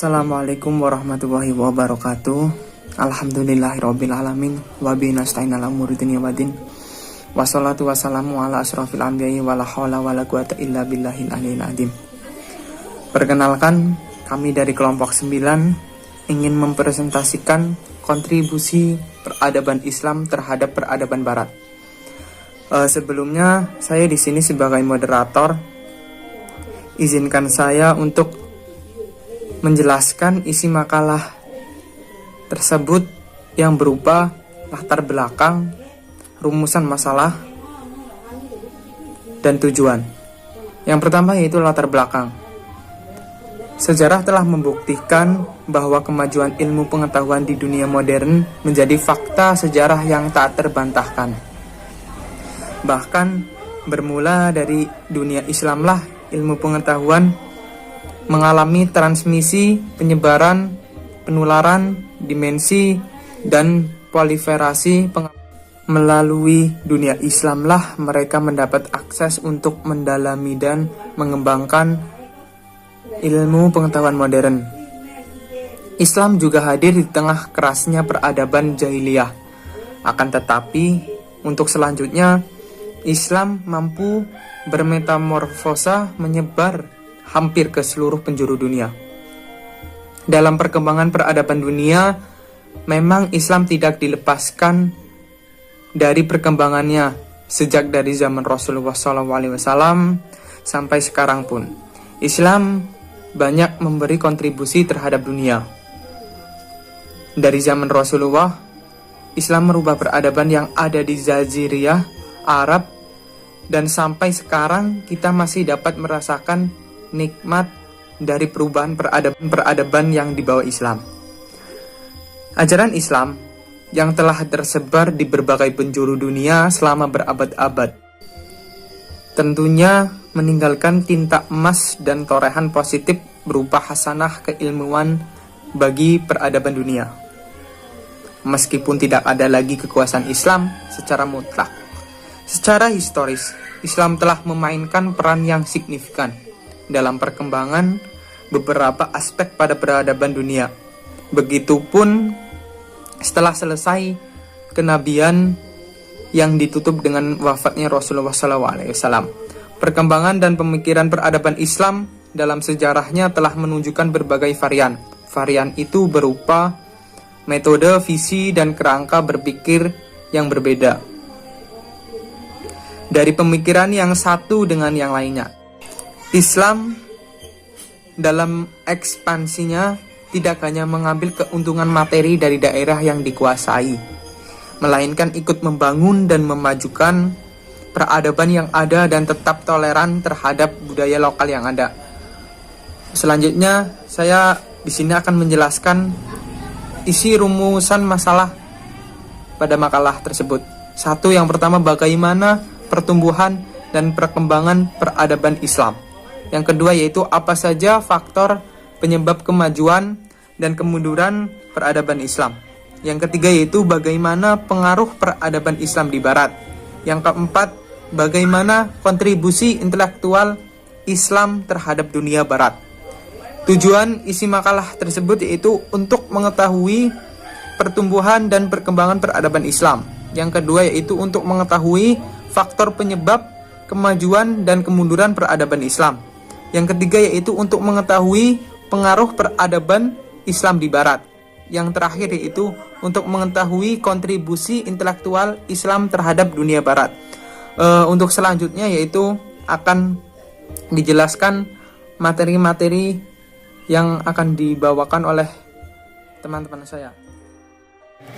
Assalamualaikum warahmatullahi wabarakatuh. Alhamdulillahirrabbilalamin. Wabihi nasta'in ala umuri dunya waddin. Wassalatu wassalamu ala asrafil anbiya'i wala hawla wala quwata illa billahil aliyyil azim. Perkenalkan, kami dari kelompok 9 ingin mempresentasikan kontribusi peradaban Islam terhadap peradaban Barat. Sebelumnya, saya di sini sebagai moderator. Izinkan saya untuk menjelaskan isi makalah tersebut yang berupa latar belakang, rumusan masalah, dan tujuan. Yang pertama yaitu latar belakang. Sejarah telah membuktikan bahwa kemajuan ilmu pengetahuan di dunia modern menjadi fakta sejarah yang tak terbantahkan. Bahkan bermula dari dunia Islamlah ilmu pengetahuan mengalami transmisi, penyebaran, penularan, dimensi, dan proliferasi. Melalui dunia Islamlah mereka mendapat akses untuk mendalami dan mengembangkan ilmu pengetahuan modern. Islam juga hadir di tengah kerasnya peradaban jahiliyah. Akan tetapi, untuk selanjutnya, Islam mampu bermetamorfosa menyebar hampir ke seluruh penjuru dunia. Dalam perkembangan peradaban dunia, memang Islam tidak dilepaskan dari perkembangannya sejak dari zaman Rasulullah SAW sampai sekarang pun. Islam banyak memberi kontribusi terhadap dunia. Dari zaman Rasulullah, Islam merubah peradaban yang ada di Jaziriyah Arab, dan sampai sekarang kita masih dapat merasakan nikmat dari perubahan peradaban yang dibawa Islam. Ajaran Islam yang telah tersebar di berbagai penjuru dunia selama berabad-abad tentunya meninggalkan tinta emas dan torehan positif berupa hasanah keilmuan bagi peradaban dunia. Meskipun tidak ada lagi kekuasaan Islam secara mutlak, secara historis Islam telah memainkan peran yang signifikan dalam perkembangan beberapa aspek pada peradaban dunia. Begitupun setelah selesai kenabian yang ditutup dengan wafatnya Rasulullah SAW. Perkembangan dan pemikiran peradaban Islam dalam sejarahnya telah menunjukkan berbagai varian. Varian itu berupa metode, visi, dan kerangka berpikir yang berbeda dari pemikiran yang satu dengan yang lainnya. Islam dalam ekspansinya tidak hanya mengambil keuntungan materi dari daerah yang dikuasai, melainkan ikut membangun dan memajukan peradaban yang ada dan tetap toleran terhadap budaya lokal yang ada. Selanjutnya, saya di sini akan menjelaskan isi rumusan masalah pada makalah tersebut. Satu, yang pertama, bagaimana pertumbuhan dan perkembangan peradaban Islam. Yang kedua yaitu apa saja faktor penyebab kemajuan dan kemunduran peradaban Islam. Yang ketiga yaitu bagaimana pengaruh peradaban Islam di Barat. Yang keempat, bagaimana kontribusi intelektual Islam terhadap dunia Barat. Tujuan isi makalah tersebut yaitu untuk mengetahui pertumbuhan dan perkembangan peradaban Islam. Yang kedua yaitu untuk mengetahui faktor penyebab kemajuan dan kemunduran peradaban Islam. Yang ketiga yaitu untuk mengetahui pengaruh peradaban Islam di Barat. Yang terakhir yaitu untuk mengetahui kontribusi intelektual Islam terhadap dunia Barat. Untuk selanjutnya yaitu akan dijelaskan materi-materi yang akan dibawakan oleh teman-teman saya.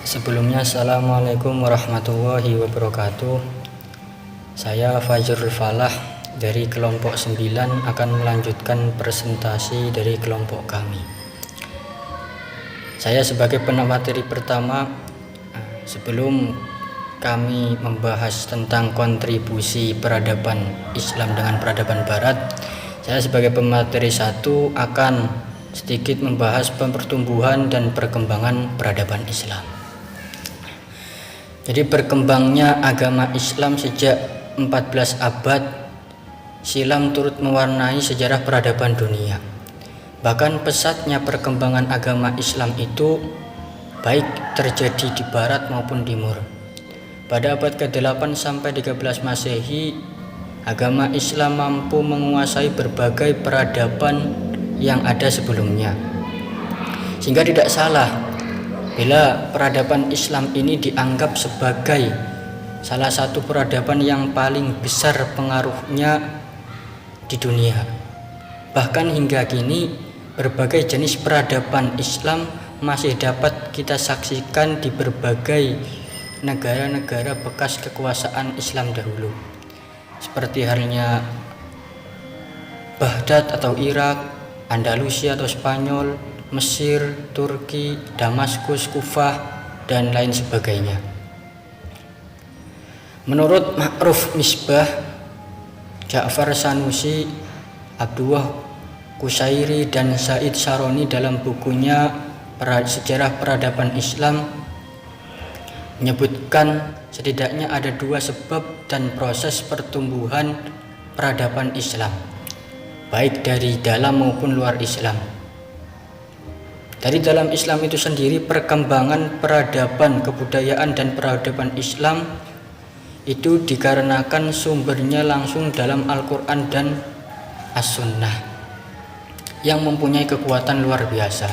Sebelumnya, Assalamualaikum warahmatullahi wabarakatuh. Saya Fajrul Falah dari kelompok 9 akan melanjutkan presentasi dari kelompok kami. Saya sebagai pemateri pertama, sebelum kami membahas tentang kontribusi peradaban Islam dengan peradaban Barat, saya sebagai pemateri 1 akan sedikit membahas pertumbuhan dan perkembangan peradaban Islam. Jadi berkembangnya agama Islam sejak 14 abad silam turut mewarnai sejarah peradaban dunia. Bahkan pesatnya perkembangan agama Islam itu baik terjadi di barat maupun timur. Pada abad ke-8 sampai 13 Masehi, agama Islam mampu menguasai berbagai peradaban yang ada sebelumnya. Sehingga tidak salah bila peradaban Islam ini dianggap sebagai salah satu peradaban yang paling besar pengaruhnya di dunia. Bahkan hingga kini berbagai jenis peradaban Islam masih dapat kita saksikan di berbagai negara-negara bekas kekuasaan Islam dahulu, seperti halnya Baghdad atau Irak, Andalusia atau Spanyol, Mesir, Turki, Damaskus, Kufah, dan lain sebagainya. Menurut Ma'ruf Misbah, Ja'far Sanusi, Abdullah Qusairi, dan Said Saroni dalam bukunya Sejarah Peradaban Islam menyebutkan setidaknya ada 2 sebab dan proses pertumbuhan peradaban Islam, baik dari dalam maupun luar Islam. Dari dalam Islam itu sendiri, perkembangan peradaban, kebudayaan, dan peradaban Islam itu dikarenakan sumbernya langsung dalam Al-Quran dan As-Sunnah yang mempunyai kekuatan luar biasa.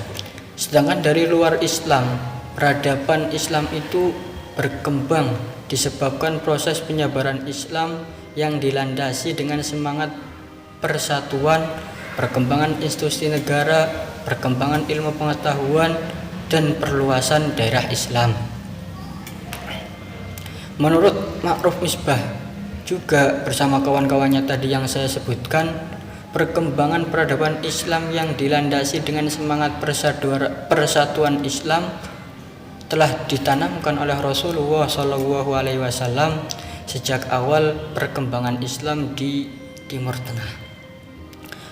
Sedangkan dari luar Islam, peradaban Islam itu berkembang disebabkan proses penyebaran Islam yang dilandasi dengan semangat persatuan, perkembangan institusi negara, perkembangan ilmu pengetahuan, dan perluasan daerah Islam. Menurut Ma'ruf Misbah juga bersama kawan-kawannya tadi yang saya sebutkan, perkembangan peradaban Islam yang dilandasi dengan semangat persatuan Islam telah ditanamkan oleh Rasulullah SAW sejak awal perkembangan Islam di Timur Tengah.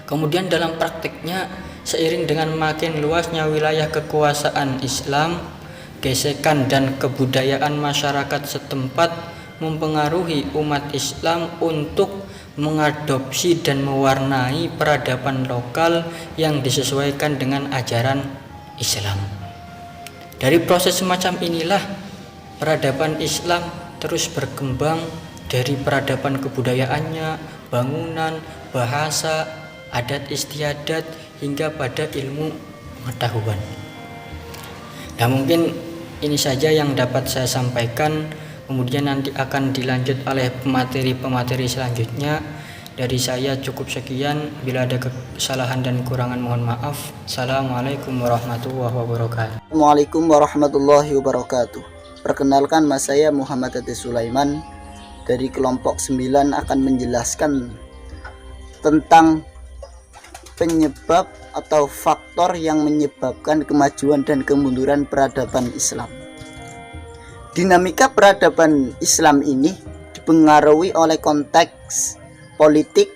Kemudian dalam praktiknya, seiring dengan makin luasnya wilayah kekuasaan Islam, gesekan dan kebudayaan masyarakat setempat mempengaruhi umat Islam untuk mengadopsi dan mewarnai peradaban lokal yang disesuaikan dengan ajaran Islam. Dari proses semacam inilah peradaban Islam terus berkembang dari peradaban kebudayaannya, bangunan, bahasa, adat istiadat, hingga pada ilmu pengetahuan. Nah, mungkin ini saja yang dapat saya sampaikan. Kemudian nanti akan dilanjut oleh pemateri-pemateri selanjutnya. Dari saya cukup sekian. Bila ada kesalahan dan kekurangan mohon maaf. Assalamualaikum warahmatullahi wabarakatuh. Assalamualaikum warahmatullahi wabarakatuh. Perkenalkan, mas saya Muhammad Ade Sulaiman dari kelompok 9 akan menjelaskan tentang penyebab atau faktor yang menyebabkan kemajuan dan kemunduran peradaban Islam. Dinamika peradaban Islam ini dipengaruhi oleh konteks politik,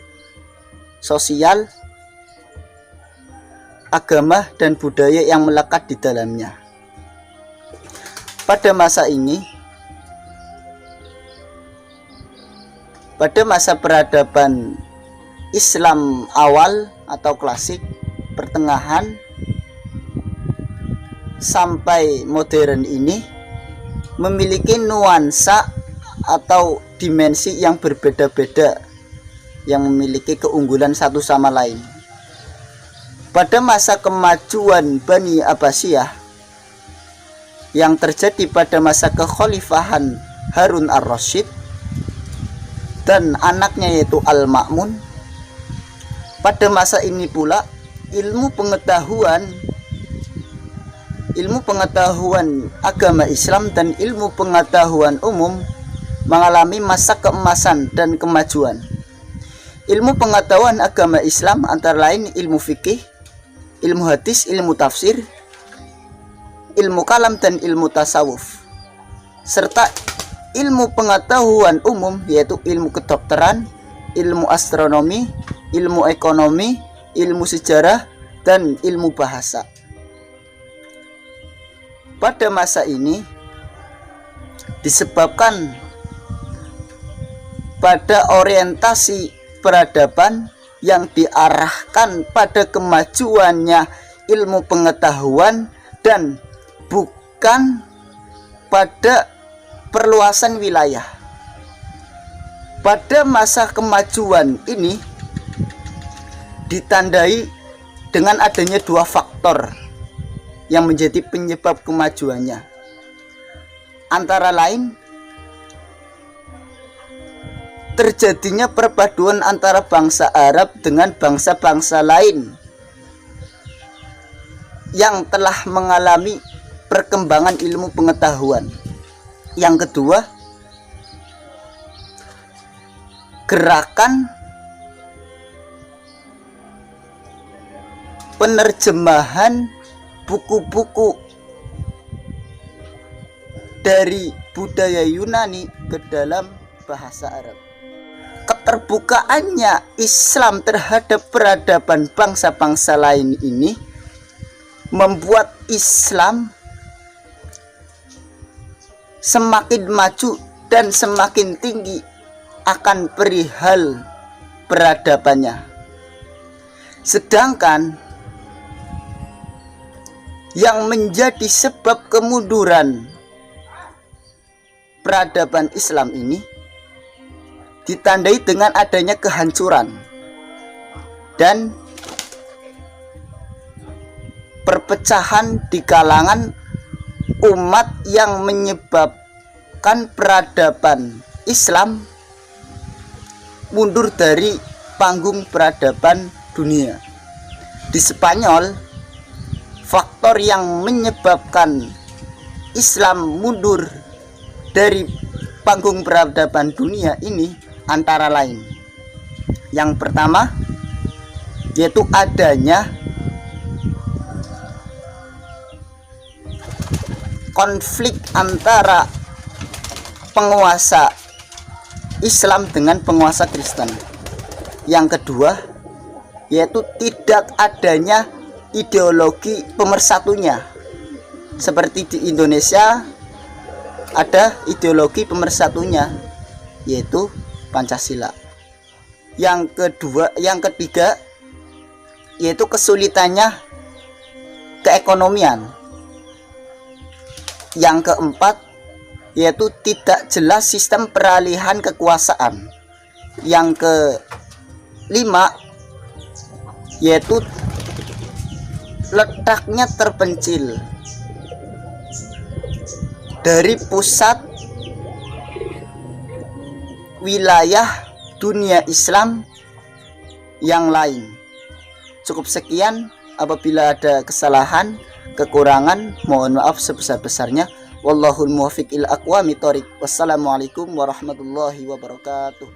sosial, agama, dan budaya yang melekat di dalamnya. Pada masa peradaban Islam awal atau klasik, pertengahan, sampai modern ini memiliki nuansa atau dimensi yang berbeda-beda yang memiliki keunggulan satu sama lain. Pada masa kemajuan Bani Abbasiyah yang terjadi pada masa kekhalifahan Harun ar-Rasyid dan anaknya yaitu Al-Ma'mun, pada masa ini pula ilmu pengetahuan agama Islam dan ilmu pengetahuan umum mengalami masa keemasan dan kemajuan. Ilmu pengetahuan agama Islam antara lain ilmu fikih, ilmu hadis, ilmu tafsir, ilmu kalam, dan ilmu tasawuf, serta ilmu pengetahuan umum yaitu ilmu kedokteran, ilmu astronomi, ilmu ekonomi, ilmu sejarah, dan ilmu bahasa. Pada masa ini disebabkan pada orientasi peradaban yang diarahkan pada kemajuannya ilmu pengetahuan dan bukan pada perluasan wilayah. Pada masa kemajuan ini ditandai dengan adanya dua faktor yang menjadi penyebab kemajuannya. Antara lain terjadinya perpaduan antara bangsa Arab dengan bangsa-bangsa lain yang telah mengalami perkembangan ilmu pengetahuan. Yang kedua, gerakan penerjemahan buku-buku dari budaya Yunani ke dalam bahasa Arab. Keterbukaannya Islam terhadap peradaban bangsa-bangsa lain ini membuat Islam semakin maju dan semakin tinggi akan perihal peradabannya. Sedangkan yang menjadi sebab kemunduran peradaban Islam ini ditandai dengan adanya kehancuran dan perpecahan di kalangan umat yang menyebabkan peradaban Islam mundur dari panggung peradaban dunia. Di Spanyol, faktor yang menyebabkan Islam mundur dari panggung peradaban dunia ini antara lain, yang pertama yaitu adanya konflik antara penguasa Islam dengan penguasa Kristen. Yang kedua yaitu tidak adanya ideologi pemersatunya. Seperti di Indonesia ada ideologi pemersatunya yaitu Pancasila. Yang ketiga yaitu kesulitannya keekonomian. Yang keempat yaitu tidak jelas sistem peralihan kekuasaan. Yang kelima yaitu letaknya terpencil dari pusat wilayah dunia Islam yang lain. Cukup sekian, apabila ada kesalahan, kekurangan, mohon maaf sebesar-besarnya. Wallahul muwaffiq ila aqwamit thoriq. Wassalamualaikum warahmatullahi wabarakatuh.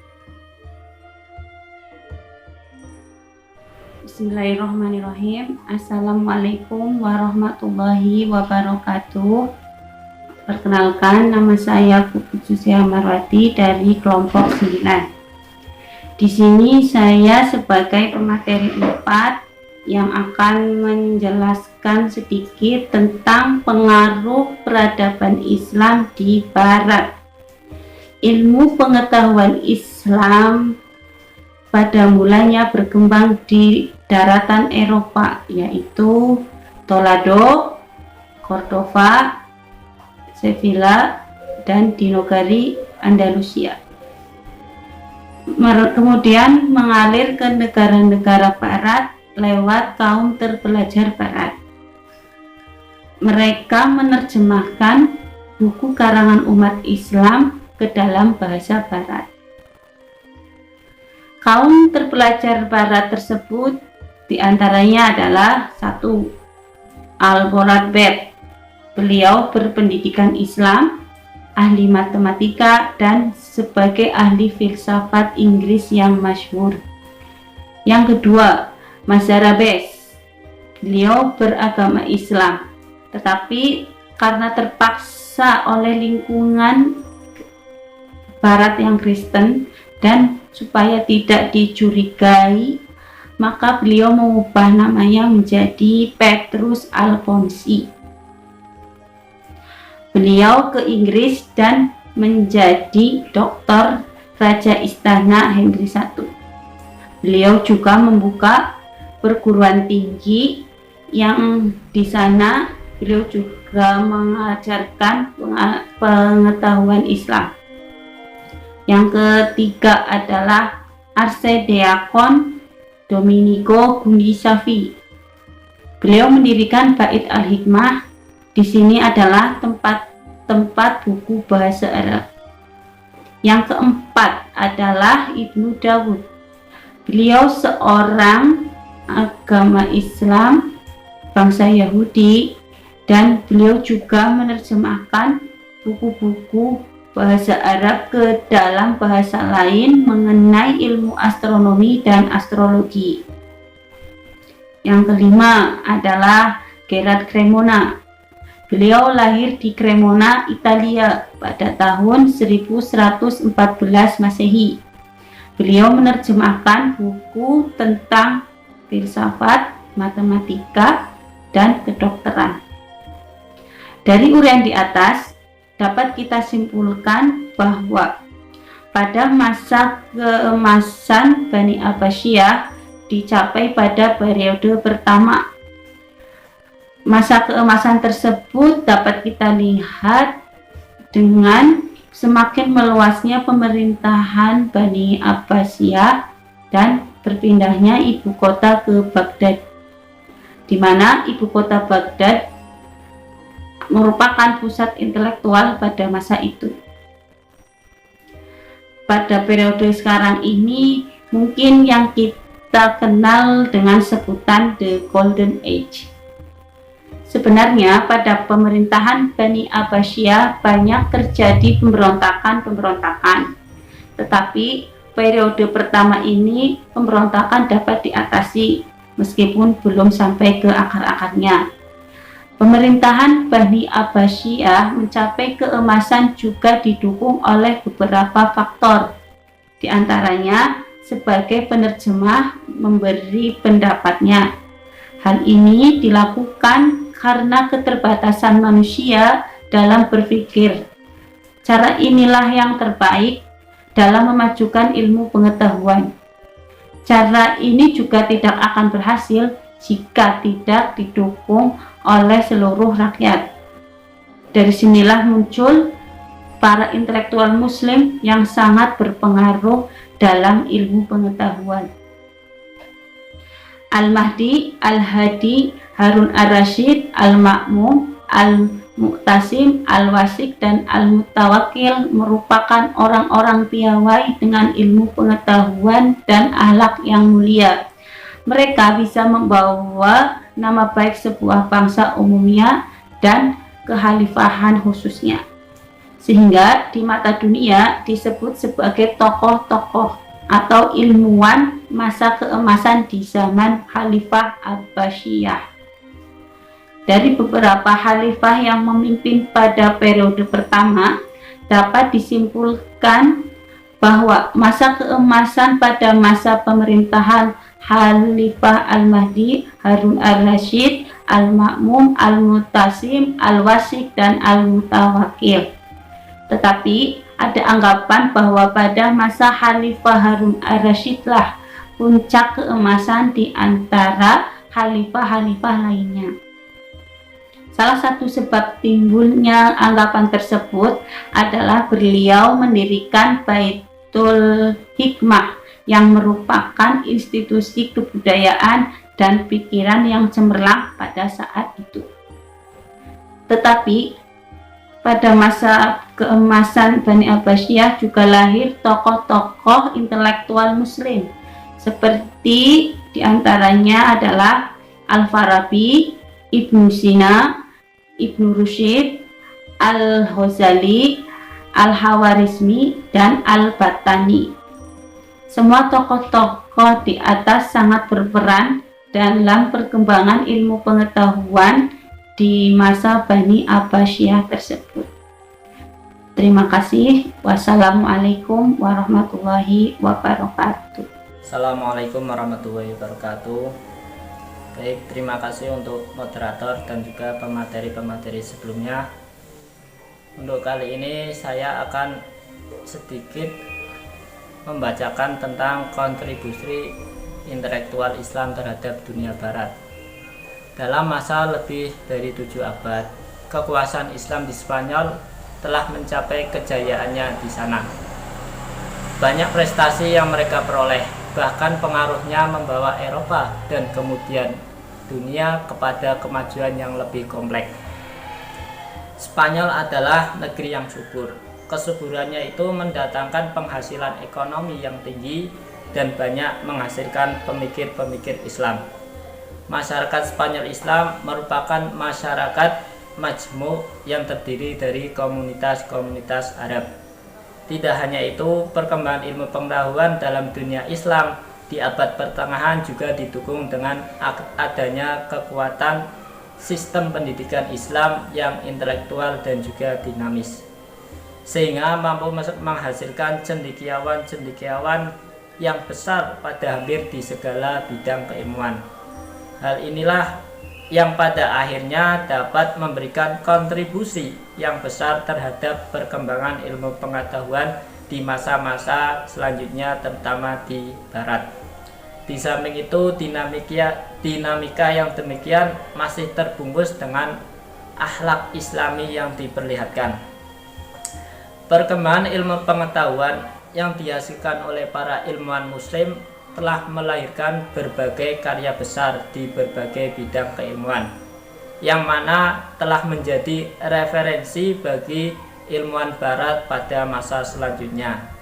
Bismillahirrahmanirrahim. Assalamualaikum warahmatullahi wabarakatuh. Perkenalkan, nama saya Puput Susia Marwati dari kelompok 9. Di sini saya sebagai pemateri 4 yang akan menjelaskan sedikit tentang pengaruh peradaban Islam di Barat. Ilmu pengetahuan Islam pada mulanya berkembang di daratan Eropa, yaitu Toledo, Cordova, Sevilla, dan di negeri Andalusia. Kemudian mengalir ke negara-negara Barat lewat kaum terpelajar Barat. Mereka menerjemahkan buku karangan umat Islam ke dalam bahasa Barat. Kaum terpelajar Barat tersebut diantaranya adalah 1. Al-Borabet. Beliau berpendidikan Islam, ahli matematika, dan sebagai ahli filsafat Inggris yang masyhur. Yang kedua, Mazarabes. Beliau beragama Islam, tetapi karena terpaksa oleh lingkungan Barat yang Kristen dan supaya tidak dicurigai, maka beliau mengubah namanya menjadi Petrus Alfonsi. Beliau ke Inggris dan menjadi doktor Raja Istana Henry I. Beliau juga membuka perguruan tinggi yang di sana beliau juga mengajarkan pengetahuan Islam. Yang ketiga adalah Arsideakon Domenico Guglielmi. Beliau mendirikan Bait Al-Hikmah. Di sini adalah tempat buku bahasa Arab. Yang keempat adalah Ibnu Dawud. Beliau seorang agama Islam bangsa Yahudi, dan beliau juga menerjemahkan buku-buku bahasa Arab ke dalam bahasa lain mengenai ilmu astronomi dan astrologi. Yang kelima adalah Gerard Cremona. Beliau lahir di Cremona, Italia pada tahun 1114 Masehi. Beliau menerjemahkan buku tentang filsafat, matematika, dan kedokteran. Dari uraian di atas dapat kita simpulkan bahwa pada masa keemasan Bani Abbasiyah dicapai pada periode pertama. Masa keemasan tersebut dapat kita lihat dengan semakin meluasnya pemerintahan Bani Abbasiyah dan berpindahnya ibu kota ke Baghdad, di mana ibu kota Baghdad merupakan pusat intelektual pada masa itu. Pada periode sekarang ini mungkin yang kita kenal dengan sebutan The Golden Age. Sebenarnya pada pemerintahan Bani Abbasiyah banyak terjadi pemberontakan, tetapi periode pertama ini pemberontakan dapat diatasi meskipun belum sampai ke akar-akarnya. Pemerintahan Bani Abbasiyah mencapai keemasan juga didukung oleh beberapa faktor. Di antaranya sebagai penerjemah memberi pendapatnya. Hal ini dilakukan karena keterbatasan manusia dalam berpikir. Cara inilah yang terbaik dalam memajukan ilmu pengetahuan. Cara ini juga tidak akan berhasil jika tidak didukung oleh seluruh rakyat. Dari sinilah muncul para intelektual muslim yang sangat berpengaruh dalam ilmu pengetahuan. Al-Mahdi, Al-Hadi, Harun Ar-Rasyid, Al-Ma'mun, Al-Mu'tasim, Al-Wasik, dan Al-Mutawakkil merupakan orang-orang piawai dengan ilmu pengetahuan dan akhlak yang mulia. Mereka bisa membawa nama baik sebuah bangsa umumnya dan kekhalifahan khususnya, sehingga di mata dunia disebut sebagai tokoh-tokoh atau ilmuwan masa keemasan di zaman Khalifah Abbasiyah. Dari beberapa khalifah yang memimpin pada periode pertama, dapat disimpulkan bahwa masa keemasan pada masa pemerintahan Khalifah Al-Mahdi, Harun Ar-Rasyid, Al-Ma'mun, Al-Mu'tasim, Al-Wasik, dan Al-Mutawakkil. Tetapi ada anggapan bahwa pada masa Khalifah Harun Ar-Rasyid lah puncak keemasan di antara khalifah-khalifah lainnya. Salah satu sebab timbulnya anggapan tersebut adalah beliau mendirikan Baitul Hikmah yang merupakan institusi kebudayaan dan pikiran yang cemerlang pada saat itu. Tetapi pada masa keemasan Bani Abbasiyah juga lahir tokoh-tokoh intelektual muslim, seperti diantaranya adalah Al-Farabi, Ibnu Sina, Ibnu Rusyid, Al-Ghazali, Al-Hawarizmi, dan Al-Battani. Semua tokoh-tokoh di atas sangat berperan dalam perkembangan ilmu pengetahuan di masa Bani Abbasiyah tersebut. Terima kasih. Wassalamualaikum warahmatullahi wabarakatuh. Assalamualaikum warahmatullahi wabarakatuh. Baik, terima kasih untuk moderator dan juga pemateri-pemateri sebelumnya. Untuk kali ini saya akan sedikit membacakan tentang kontribusi intelektual Islam terhadap dunia barat. Dalam masa lebih dari 7 abad, kekuasaan Islam di Spanyol telah mencapai kejayaannya di sana. Banyak prestasi yang mereka peroleh, bahkan pengaruhnya membawa Eropa dan kemudian dunia kepada kemajuan yang lebih kompleks. Spanyol adalah negeri yang subur. Kesuburannya itu mendatangkan penghasilan ekonomi yang tinggi dan banyak menghasilkan pemikir-pemikir Islam. Masyarakat Spanyol Islam merupakan masyarakat majmuk yang terdiri dari komunitas-komunitas Arab. Tidak hanya itu, perkembangan ilmu pengetahuan dalam dunia Islam di abad pertengahan juga didukung dengan adanya kekuatan sistem pendidikan Islam yang intelektual dan juga dinamis, sehingga mampu menghasilkan cendekiawan-cendekiawan yang besar pada hampir di segala bidang keilmuan. Hal inilah yang pada akhirnya dapat memberikan kontribusi yang besar terhadap perkembangan ilmu pengetahuan di masa-masa selanjutnya, terutama di Barat. Di samping itu, dinamika yang demikian masih terbungkus dengan akhlak Islami yang diperlihatkan. Perkembangan ilmu pengetahuan yang dihasilkan oleh para ilmuwan Muslim telah melahirkan berbagai karya besar di berbagai bidang keilmuan, yang mana telah menjadi referensi bagi ilmuwan Barat pada masa selanjutnya.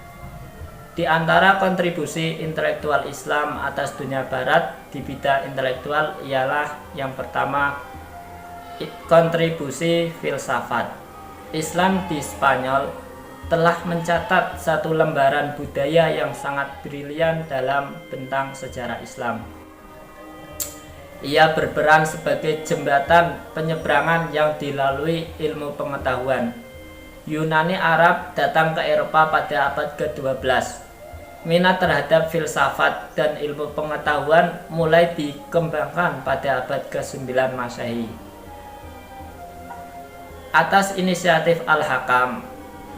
Di antara kontribusi intelektual Islam atas dunia Barat di bidang intelektual ialah yang pertama, kontribusi filsafat. Islam di Spanyol telah mencatat satu lembaran budaya yang sangat brilian dalam bentang sejarah Islam. Ia berperan sebagai jembatan penyeberangan yang dilalui ilmu pengetahuan. Yunani Arab datang ke Eropa pada abad ke-12. Minat terhadap filsafat dan ilmu pengetahuan mulai dikembangkan pada abad ke-9 Masehi. Atas inisiatif Al-Hakam,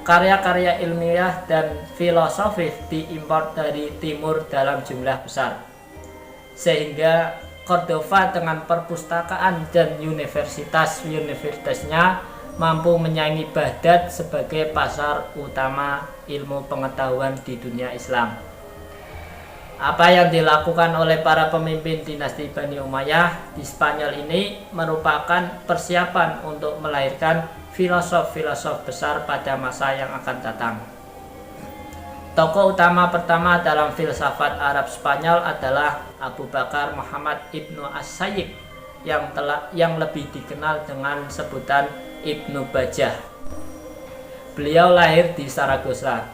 karya-karya ilmiah dan filosofis diimpor dari timur dalam jumlah besar, sehingga Cordova dengan perpustakaan dan universitasnya mampu menyaingi Baghdad sebagai pasar utama ilmu pengetahuan di dunia Islam. Apa yang dilakukan oleh para pemimpin dinasti Bani Umayyah di Spanyol ini merupakan persiapan untuk melahirkan filosof-filosof besar pada masa yang akan datang. Tokoh utama pertama dalam filsafat Arab Spanyol adalah Abu Bakar Muhammad Ibnu As-Sayyib yang lebih dikenal dengan sebutan Ibnu Bajjah. Beliau lahir di Saragossa.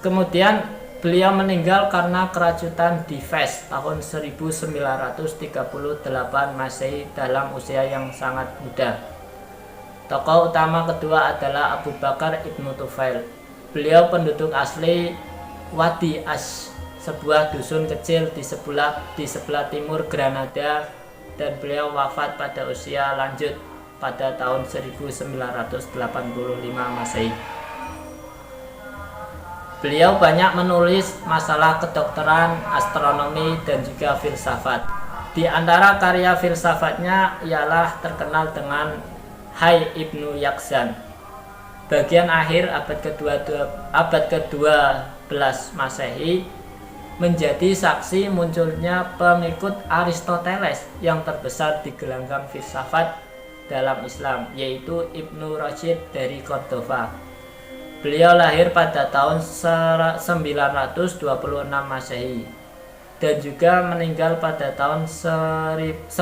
Kemudian beliau meninggal karena keracunan di Fez tahun 1938 Masehi dalam usia yang sangat muda. Tokoh utama kedua adalah Abu Bakar Ibnu Tufail. Beliau penduduk asli Wadi Ash, sebuah dusun kecil di sebelah timur Granada, dan beliau wafat pada usia lanjut pada tahun 1985 Masehi. Beliau banyak menulis masalah kedokteran, astronomi, dan juga filsafat. Di antara karya filsafatnya ialah terkenal dengan Hai Ibnu Yakzan. Bagian akhir abad ke-12 Masehi menjadi saksi munculnya pengikut Aristoteles yang terbesar di gelanggang filsafat dalam Islam, yaitu Ibnu Rushd dari Cordova. Beliau lahir pada tahun 926 Masehi dan juga meninggal pada tahun 998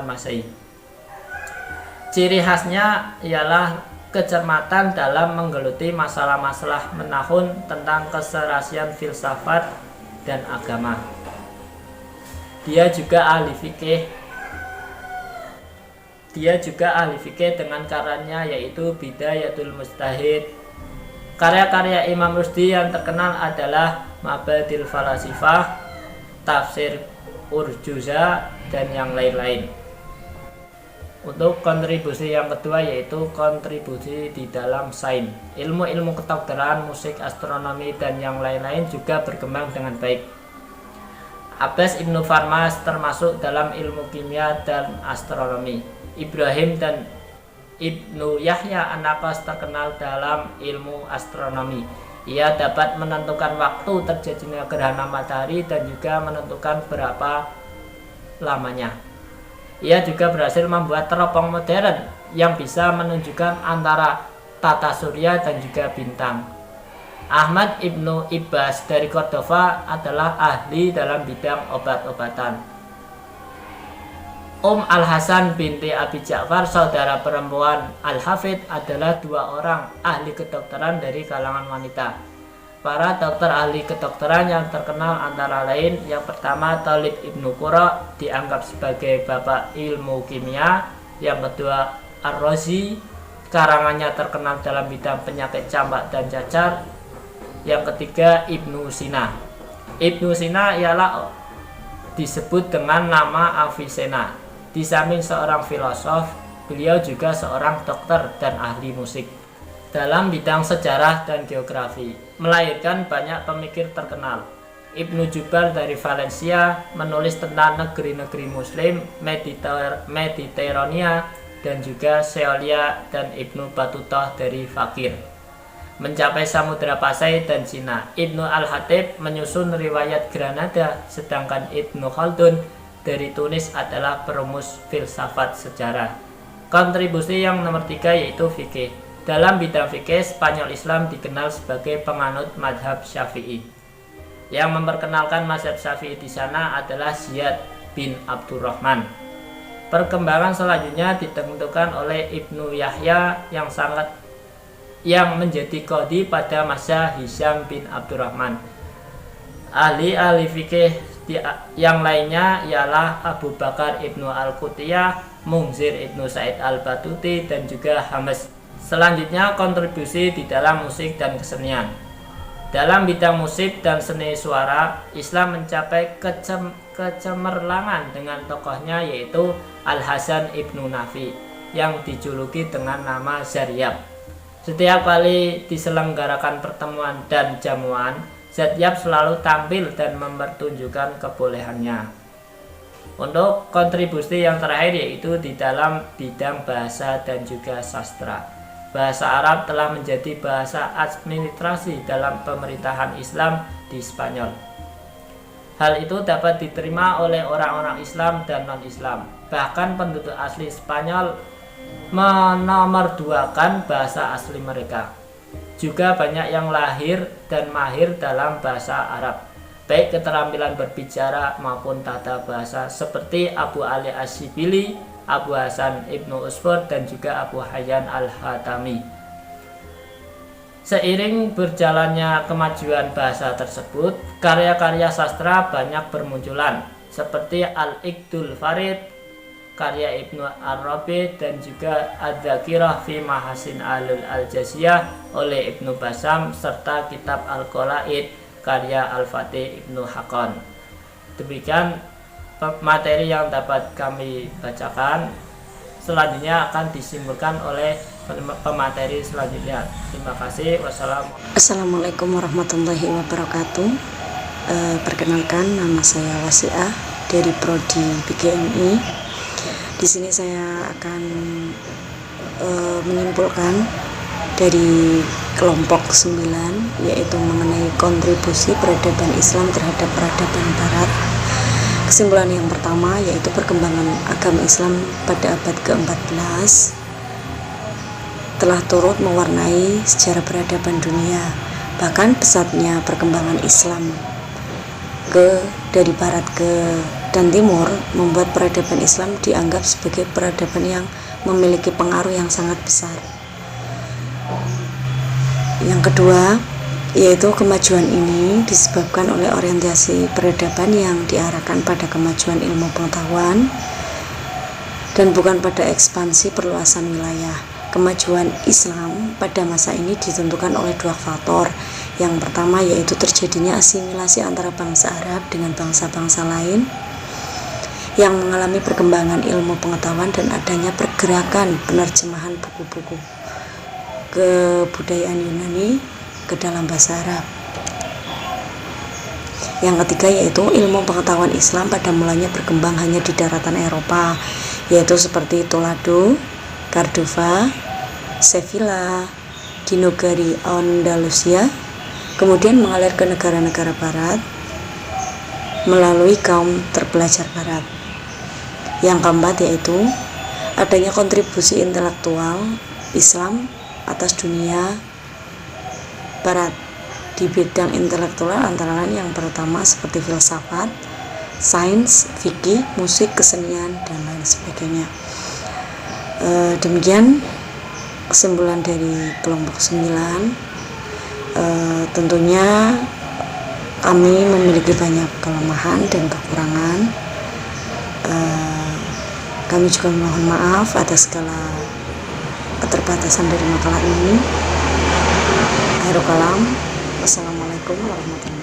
Masehi. Ciri khasnya ialah kecermatan dalam menggeluti masalah-masalah menahun tentang keserasian filsafat dan agama. Dia juga ahli fikih dengan karyanya yaitu Bidayatul Mujtahid. Karya-karya Imam Rusdi yang terkenal adalah Mabadil Falasifah, Tafsir Urjuza, dan yang lain-lain. Untuk kontribusi yang kedua yaitu kontribusi di dalam sains. Ilmu-ilmu kedokteran, musik, astronomi, dan yang lain-lain juga berkembang dengan baik. Abbas Ibnu Farmas termasuk dalam ilmu kimia dan astronomi. Ibrahim dan Ibnu Yahya An-Naqas terkenal dalam ilmu astronomi. Ia dapat menentukan waktu terjadinya gerhana matahari dan juga menentukan berapa lamanya. Ia juga berhasil membuat teropong modern yang bisa menunjukkan antara tata surya dan juga bintang. Ahmad Ibnu Ibbas dari Cordova adalah ahli dalam bidang obat-obatan. Al-Hasan binti Abi Ja'far, saudara perempuan Al-Hafidh, adalah dua orang ahli kedokteran dari kalangan wanita. Para dokter ahli kedokteran yang terkenal antara lain, yang pertama Thalib Ibnu Qurra, dianggap sebagai bapak ilmu kimia. Yang kedua Ar-Razi, karangannya terkenal dalam bidang penyakit campak dan cacar. Yang ketiga Ibnu Sina. Ibnu Sina ialah disebut dengan nama Avicenna. Di samping seorang filosof, beliau juga seorang dokter dan ahli musik. Dalam bidang sejarah dan geografi, melahirkan banyak pemikir terkenal. Ibnu Jubar dari Valencia menulis tentang negeri-negeri Muslim, Mediterania, dan juga Seolia, dan Ibnu Battuta dari Fakir mencapai Samudra Pasai dan Cina. Ibnu Al-Hatib menyusun riwayat Granada, sedangkan Ibnu Khaldun dari Tunis adalah perumus filsafat sejarah. Kontribusi yang nomor 3 yaitu fikih. Dalam bidang fikih, Spanyol Islam dikenal sebagai penganut mazhab Syafi'i. Yang memperkenalkan mazhab Syafi'i di sana adalah Ziyad bin Abdurrahman. Perkembangan selanjutnya ditentukan oleh Ibnu Yahya yang menjadi qadhi pada masa Hisham bin Abdurrahman. Ahli-ahli fikih yang lainnya ialah Abu Bakar Ibnu Al-Qutiyah, Munzir Ibnu Sa'id Al-Batuti, dan juga Hamas. Selanjutnya kontribusi di dalam musik dan kesenian. Dalam bidang musik dan seni suara, Islam mencapai kecemerlangan dengan tokohnya yaitu Al-Hasan Ibnu Nafi yang dijuluki dengan nama Zaryab. Setiap kali diselenggarakan pertemuan dan jamuan, Zaryab selalu tampil dan mempertunjukkan kebolehannya. Untuk kontribusi yang terakhir yaitu di dalam bidang bahasa dan juga sastra. Bahasa Arab telah menjadi bahasa administrasi dalam pemerintahan Islam di Spanyol. Hal itu dapat diterima oleh orang-orang Islam dan non-Islam. Bahkan penduduk asli Spanyol menomorduakan bahasa asli mereka. Juga banyak yang lahir dan mahir dalam bahasa Arab, baik keterampilan berbicara maupun tata bahasa, seperti Abu Ali Asyibili, Abu Hasan Ibnu Usfur, dan juga Abu Hayyan Al-Hatami. Seiring berjalannya kemajuan bahasa tersebut, karya-karya sastra banyak bermunculan, seperti Al-Iqdul Farid, karya Ibnu Arabi, dan juga Ad-Dzakirah fi Mahasin Al-Jaziyah oleh Ibnu Basam, serta kitab Al-Qalaid karya Al-Fatih Ibnu Hakon. Demikian materi yang dapat kami bacakan. Selanjutnya akan disimpulkan oleh pemateri selanjutnya. Terima kasih. Assalamualaikum warahmatullahi wabarakatuh. Perkenalkan, nama saya Wasiah dari Prodi BGMI. Di sini saya akan menyimpulkan dari kelompok 9, yaitu mengenai kontribusi peradaban Islam terhadap peradaban Barat. Kesimpulan yang pertama yaitu perkembangan agama Islam pada abad ke-14 telah turut mewarnai sejarah peradaban dunia. Bahkan pesatnya perkembangan Islam dari barat dan timur membuat peradaban Islam dianggap sebagai peradaban yang memiliki pengaruh yang sangat besar. Yang kedua, yaitu kemajuan ini disebabkan oleh orientasi peradaban yang diarahkan pada kemajuan ilmu pengetahuan dan bukan pada ekspansi perluasan wilayah. Kemajuan Islam pada masa ini ditentukan oleh dua faktor. Yang pertama yaitu terjadinya asimilasi antara bangsa Arab dengan bangsa-bangsa lain. yang mengalami perkembangan ilmu pengetahuan dan adanya pergerakan penerjemahan buku-buku kebudayaan Yunani ke dalam bahasa Arab. Yang ketiga yaitu ilmu pengetahuan Islam pada mulanya berkembang hanya di daratan Eropa, yaitu seperti Toledo, Cordova, Sevilla, di negeri Andalusia, kemudian mengalir ke negara-negara barat melalui kaum terpelajar barat. Yang keempat yaitu adanya kontribusi intelektual Islam atas dunia barat di bidang intelektual, antara lain yang pertama seperti filsafat, sains, fikih, musik, kesenian, dan lain sebagainya. Demikian kesimpulan dari kelompok 9. Tentunya kami memiliki banyak kelemahan dan kekurangan. Kami juga mohon maaf atas segala keterbatasan dari makalah ini. Akhirul kalam, wassalamualaikum warahmatullahi wabarakatuh.